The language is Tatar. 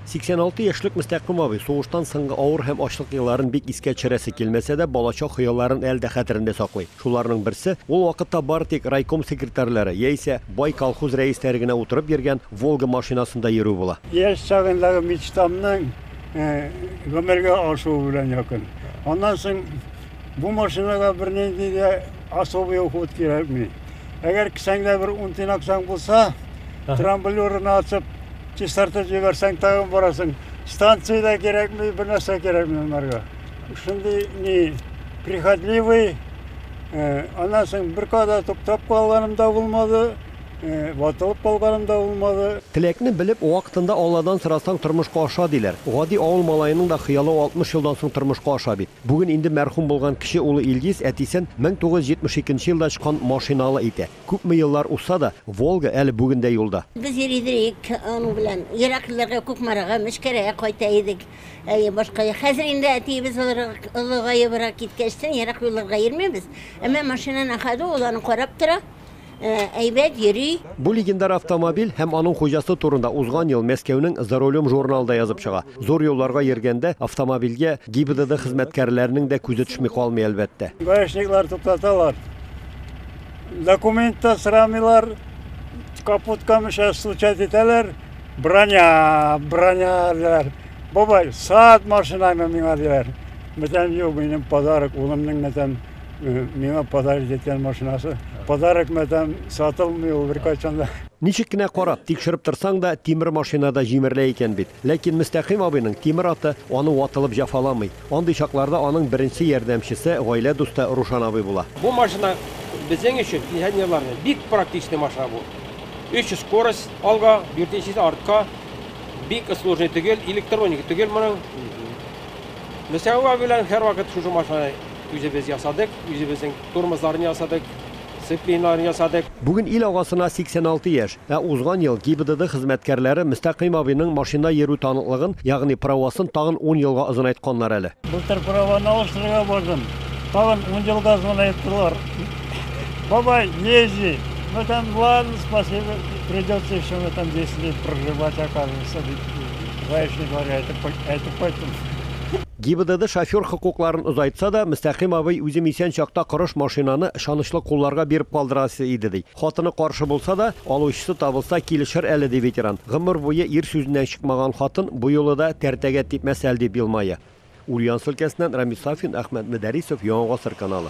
86 yaşlıq Müstəqim abi soğuşdan sınğı ağır həm açlıq yılların bik iskə çirəsi kilməsə də balaca xiyalların əldə xətirində saxlayıb. Şularının birisi, o vaxtda bartek raykom sekretarları, yeysə bay kolxoz rəislərinə oturub yergən Volga maşinasında yürü bula. Yaş çağındağı miçtamның ömürge aşığı bilen yakın. Ondan sonra bu maşinaga bir neydi de особый уход gerekmi. Eğer kisende bir untin aksan bulsa, trambolörünü açıp çistarta jibersen tağın barasın. Станцияда gerekmi, bir narsa gerekmi onlarga. Şimdi ne приходливый, ondan sonra bir kadar toktap kalganım da bulmadı. Vatılıp kalganım da olmadı. Tilekni bilip o vaxtında Allah'dan sırasan turmuşqa aşa deyler. Gadi ağıl malayının da xıyalı 60 yıldan soň turmuşqa aşa bit. Bugün indi mərhum bolgan kişi ulu İlgiz Ətisen 1972 yılda çıkan maşinalı idi. Köpmü yıllar olsa da Volga əli bugün de yolda. Biz yeridirik onu bilen Iraklılarga Kukmaraga Müşkereye koytaydık. Başka hazır indi eti biz ılıgayı bırak gitkeçten Iraklılarga yermiyoruz. Ama maşinanın akadı olanı koraptıra. Bu legendar avtomobil hem anın hocası turunda uzgan yıl Meskev'nin Zarolum jurnalda yazıp çığa. Zor yollarga yergende avtomobilge GİBDD hizmetkarlarının da közü düşmey kalmay elbette. Gaişnikler tutlatalar. Dokumenta sıramılar, kaputkamışa случать eteler. Bроня diler. Baba saat maşinayla mine diler. Metem yok benim pazarlık oğlumның metem mine pazarlık etken maşinası. Pazarlık metem satılmıyor bir kaçanda. Nичек кенә карап, тикшереп торсаң да тимер машинада җимерле икән бит. Ләкин Мөстәкыйм абыйның тимер аты аны ватылып җафаламый. Андый чакларда аның беренче ярдәмчесе, гаилә дусты Рушан абый була. Bu машина безнең өчен пенсионерларга бик практичный машина бу. 300 скорость алга, 4-нчесе артка. Бик сложный түгел, электроника түгел моның. Мөстәкыйм абый белән һәр вакыт шушы машинаны үзебез ясадык, үзебезнең тормозларын ясадык. Bugün il ağasına 86 yaş ve uzgan yıl GİBDD hizmetkarları Müstəqim abinin maşında yürü tanıklığın, yani pravasını tağın 10 yılga azın aytqanlar əli. Bultar pravani alıştırığa bardım. Tağın 10 yılga azın ayttılar. Baba, езди. Ну там, ладно, спасибо. Придется еще там 10 лет проживать, оказывается. Гаишник говоря, это поэтому. GİBDD şoför hüquqlarını uzaytsa da Müstəqim abay özü isen çaqda qırış maşinanı şanışlı qullarga berip qaldırası idi dey. Xatını qarşı bolsa da aluşçısı tabılsa kilişir əli de veteran. Gımır boyu er sözündən çıkmagan xatın bu yolu da tərtəgət deyip məsəldi bilmayı. Ulyan Sülkəsindən Ramiz Safin, Ahmet Müdərisov, Yoğun Qasır kanalı.